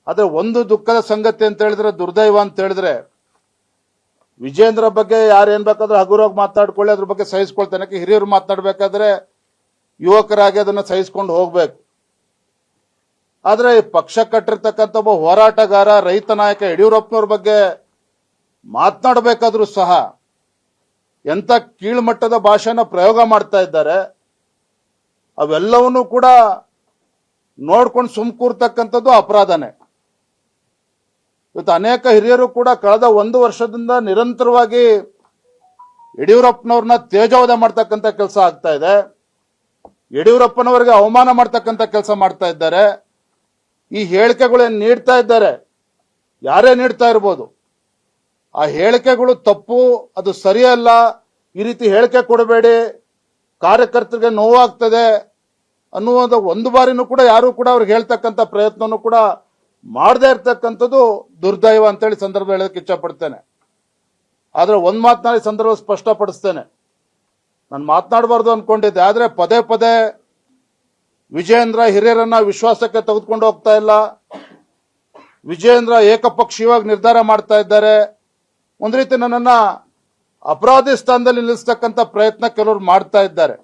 ಆದ್ರೆ ಒಂದು ದುಃಖದ ಸಂಗತಿ ಅಂತ ಹೇಳಿದ್ರೆ, ದುರ್ದೈವ ಅಂತ ಹೇಳಿದ್ರೆ, ವಿಜೇಂದ್ರ ಬಗ್ಗೆ ಯಾರು ಏನ್ ಬೇಕಾದ್ರೂ ಹಗುರವಾಗಿ ಮಾತಾಡ್ಕೊಳ್ಳಿ, ಅದ್ರ ಬಗ್ಗೆ ಸಹಿಸ್ಕೊಳ್ತಾನೆ. ಹಿರಿಯರು ಮಾತನಾಡ್ಬೇಕಾದ್ರೆ ಯುವಕರಾಗಿ ಅದನ್ನ ಸಹಿಸ್ಕೊಂಡು ಹೋಗ್ಬೇಕು. ಆದ್ರೆ ಈ ಪಕ್ಷ ಕಟ್ಟಿರ್ತಕ್ಕಂಥ ಒಬ್ಬ ಹೋರಾಟಗಾರ, ರೈತ ನಾಯಕ ಯಡಿಯೂರಪ್ಪನವ್ರ ಬಗ್ಗೆ ಮಾತನಾಡಬೇಕಾದ್ರೂ ಸಹ ಎಂತ ಕೀಳ್ಮಟ್ಟದ ಭಾಷೆನ ಪ್ರಯೋಗ ಮಾಡ್ತಾ ಇದ್ದಾರೆ. ಅವೆಲ್ಲವನ್ನೂ ಕೂಡ ನೋಡ್ಕೊಂಡು ಕೂರ್ತಕ್ಕಂಥದ್ದು ಅಪರಾಧನೇ. ಇವತ್ತು ಅನೇಕ ಹಿರಿಯರು ಕೂಡ ಕಳೆದ 1 ವರ್ಷದಿಂದ ನಿರಂತರವಾಗಿ ಯಡಿಯೂರಪ್ಪನವ್ರನ್ನ ತೇಜೋವಧೆ ಮಾಡ್ತಕ್ಕಂಥ ಕೆಲಸ ಆಗ್ತಾ ಇದೆ. ಯಡಿಯೂರಪ್ಪನವರಿಗೆ ಅವಮಾನ ಮಾಡ್ತಕ್ಕಂಥ ಕೆಲಸ ಮಾಡ್ತಾ ಇದ್ದಾರೆ. ಈ ಹೇಳಿಕೆಗಳೇನು ನೀಡ್ತಾ ಇದ್ದಾರೆ, ಯಾರೇ ನೀಡ್ತಾ ಇರ್ಬೋದು, ಆ ಹೇಳಿಕೆಗಳು ತಪ್ಪು, ಅದು ಸರಿಯಲ್ಲ, ಈ ರೀತಿ ಹೇಳಿಕೆ ಕೊಡಬೇಡಿ, ಕಾರ್ಯಕರ್ತರಿಗೆ ನೋವಾಗ್ತದೆ ಅನ್ನುವುದು ಒಂದು ಬಾರಿನೂ ಕೂಡ ಯಾರು ಕೂಡ ಅವ್ರಿಗೆ ಹೇಳ್ತಕ್ಕಂಥ ಪ್ರಯತ್ನನೂ ಕೂಡ ಮಾಡದೇ ಇರ್ತಕ್ಕಂಥದ್ದು ದುರ್ದೈವ ಅಂತೇಳಿ ಸಂದರ್ಭ ಹೇಳೋದಕ್ಕೆ ಇಚ್ಛಪಡ್ತೇನೆ. ಆದ್ರೆ ಒಂದ್ ಮಾತನಾಡಿ ಸಂದರ್ಭ ಸ್ಪಷ್ಟಪಡಿಸ್ತೇನೆ. ನಾನು ಮಾತನಾಡಬಾರ್ದು ಅನ್ಕೊಂಡಿದ್ದೆ, ಆದ್ರೆ ಪದೇ ಪದೇ ವಿಜೇಂದ್ರ ಹಿರಿಯರನ್ನ ವಿಶ್ವಾಸಕ್ಕೆ ತೆಗೆದುಕೊಂಡು ಹೋಗ್ತಾ ಇಲ್ಲ. ವಿಜೇಂದ್ರ ಏಕಪಕ್ಷೀಯವಾಗಿ ನಿರ್ಧಾರ ಮಾಡ್ತಾ ಇದ್ದಾರೆ. ಒಂದ್ ರೀತಿ ನನ್ನನ್ನ ಅಪರಾಧಿ ಸ್ಥಾನದಲ್ಲಿ ನಿಲ್ಲಿಸ್ತಕ್ಕಂಥ ಪ್ರಯತ್ನ ಕೆಲವರು ಮಾಡ್ತಾ ಇದ್ದಾರೆ.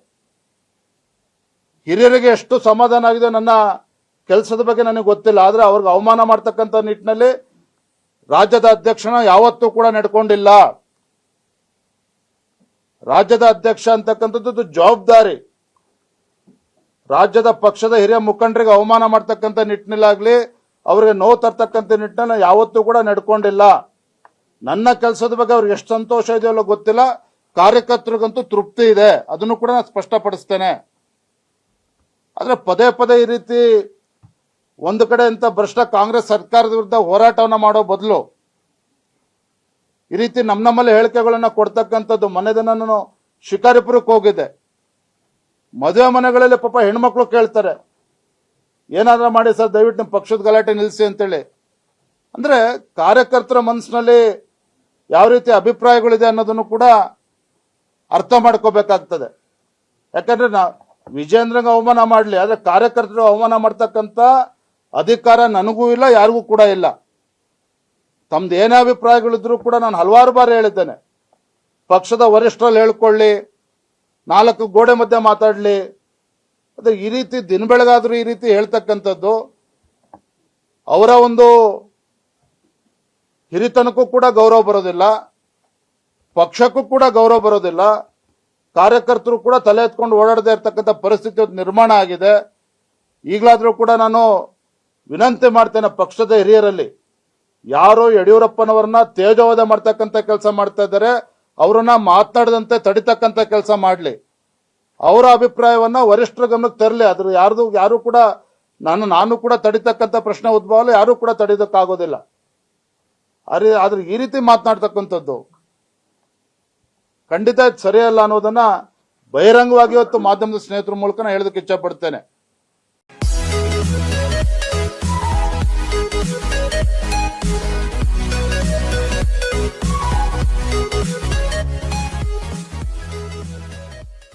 ಹಿರಿಯರಿಗೆ ಎಷ್ಟು ಸಮಾಧಾನ ಆಗಿದೆ ನನ್ನ ಕೆಲಸದ ಬಗ್ಗೆ ನನಗೆ ಗೊತ್ತಿಲ್ಲ. ಆದ್ರೆ ಅವ್ರಿಗೆ ಅವಮಾನ ಮಾಡ್ತಕ್ಕಂಥ ನಿಟ್ಟಿನಲ್ಲಿ ರಾಜ್ಯದ ಅಧ್ಯಕ್ಷನ ಯಾವತ್ತೂ ಕೂಡ ನಡ್ಕೊಂಡಿಲ್ಲ. ರಾಜ್ಯದ ಅಧ್ಯಕ್ಷ ಅಂತಕ್ಕಂಥದ್ದು ಜವಾಬ್ದಾರಿ. ರಾಜ್ಯದ ಪಕ್ಷದ ಹಿರಿಯ ಮುಖಂಡರಿಗೆ ಅವಮಾನ ಮಾಡ್ತಕ್ಕಂಥ ನಿಟ್ಟಿನಲ್ಲಾಗ್ಲಿ, ಅವರಿಗೆ ನೋವು ತರ್ತಕ್ಕಂಥ ನಿಟ್ಟಿನಲ್ಲಿ ಯಾವತ್ತೂ ಕೂಡ ನಡ್ಕೊಂಡಿಲ್ಲ. ನನ್ನ ಕೆಲಸದ ಬಗ್ಗೆ ಅವ್ರಿಗೆ ಎಷ್ಟು ಸಂತೋಷ ಇದೆಯಲ್ಲ ಗೊತ್ತಿಲ್ಲ, ಕಾರ್ಯಕರ್ತರಿಗಂತೂ ತೃಪ್ತಿ ಇದೆ, ಅದನ್ನು ಕೂಡ ನಾನು ಸ್ಪಷ್ಟಪಡಿಸ್ತೇನೆ. ಆದ್ರೆ ಪದೇ ಪದೇ ಈ ರೀತಿ ಒಂದು ಕಡೆ ಅಂತ ಭ್ರಷ್ಟ ಕಾಂಗ್ರೆಸ್ ಸರ್ಕಾರದ ವಿರುದ್ಧ ಹೋರಾಟವನ್ನ ಮಾಡೋ ಬದಲು ಈ ರೀತಿ ನಮ್ಮಲ್ಲಿ ಹೇಳಿಕೆಗಳನ್ನ ಕೊಡ್ತಕ್ಕಂಥದ್ದು. ಮನೆದಿನ ನಾನು ಶಿಕಾರಿಪುರಕ್ಕೆ ಹೋಗಿದ್ದೆ. ಮದುವೆ ಮನೆಗಳಲ್ಲಿ ಪಾಪ ಹೆಣ್ಮಕ್ಳು ಕೇಳ್ತಾರೆ, ಏನಾದ್ರೂ ಮಾಡಿ ಸರ್ ದಯವಿಟ್ಟು ನಿಮ್ಮ ಪಕ್ಷದ ಗಲಾಟೆ ನಿಲ್ಲಿಸಿ ಅಂತೇಳಿ. ಅಂದ್ರೆ ಕಾರ್ಯಕರ್ತರ ಮನಸ್ಸಿನಲ್ಲಿ ಯಾವ ರೀತಿ ಅಭಿಪ್ರಾಯಗಳಿದೆ ಅನ್ನೋದನ್ನು ಕೂಡ ಅರ್ಥ ಮಾಡ್ಕೋಬೇಕಾಗ್ತದೆ. ಯಾಕಂದ್ರೆ ವಿಜೇಂದ್ರಂಗ ಅವಮಾನ ಮಾಡಲಿ, ಆದ್ರೆ ಕಾರ್ಯಕರ್ತರು ಅವಮಾನ ಮಾಡ್ತಕ್ಕಂಥ ಅಧಿಕಾರ ನನಗೂ ಇಲ್ಲ, ಯಾರಿಗೂ ಕೂಡ ಇಲ್ಲ. ತಮ್ದು ಏನೇ ಅಭಿಪ್ರಾಯಗಳಿದ್ರು ಕೂಡ ನಾನು ಹಲವಾರು ಬಾರಿ ಹೇಳಿದ್ದೇನೆ, ಪಕ್ಷದ ವರಿಷ್ಠರಲ್ಲಿ ಹೇಳ್ಕೊಳ್ಳಿ, 4 ಗೋಡೆ ಮಧ್ಯೆ ಮಾತಾಡ್ಲಿ. ಅದೇ ಈ ರೀತಿ ದಿನ ಬೆಳಗಾದ್ರೂ ಈ ರೀತಿ ಹೇಳ್ತಕ್ಕಂಥದ್ದು ಅವರ ಒಂದು ಹಿರಿತನಕ್ಕೂ ಕೂಡ ಗೌರವ ಬರೋದಿಲ್ಲ, ಪಕ್ಷಕ್ಕೂ ಕೂಡ ಗೌರವ ಬರೋದಿಲ್ಲ. ಕಾರ್ಯಕರ್ತರು ಕೂಡ ತಲೆ ಎತ್ಕೊಂಡು ಓಡಾಡದೇ ಇರ್ತಕ್ಕಂಥ ಪರಿಸ್ಥಿತಿ ನಿರ್ಮಾಣ ಆಗಿದೆ. ಈಗಲಾದ್ರೂ ಕೂಡ ನಾನು ವಿನಂತಿ ಮಾಡ್ತೇನೆ, ಪಕ್ಷದ ಹಿರಿಯರಲ್ಲಿ ಯಾರು ಯಡಿಯೂರಪ್ಪನವರನ್ನ ತೇಜೋವಧೆ ಮಾಡ್ತಕ್ಕಂಥ ಕೆಲಸ ಮಾಡ್ತಾ ಇದ್ದಾರೆ, ಅವರನ್ನ ಮಾತನಾಡದಂತೆ ತಡಿತಕ್ಕಂಥ ಕೆಲಸ ಮಾಡಲಿ. ಅವರ ಅಭಿಪ್ರಾಯವನ್ನ ವರಿಷ್ಠರ ಗಮನಕ್ಕೆ ತರಲಿ. ಅದ್ರ ಯಾರು ಕೂಡ ನಾನು ಕೂಡ ತಡಿತಕ್ಕಂಥ ಪ್ರಶ್ನೆ ಉದ್ಭವ ಅಲ್ಲ, ಯಾರು ಕೂಡ ತಡಿದಕ್ಕಾಗೋದಿಲ್ಲ. ಆದ್ರೆ ಈ ರೀತಿ ಮಾತನಾಡ್ತಕ್ಕಂಥದ್ದು ಖಂಡಿತ ಸರಿಯಲ್ಲ ಅನ್ನೋದನ್ನ ಬಹಿರಂಗವಾಗಿ ಇವತ್ತು ಮಾಧ್ಯಮದ ಸ್ನೇಹಿತರ ಮೂಲಕ ಹೇಳೋದಕ್ಕೆ ಇಚ್ಛಪಡ್ತೇನೆ.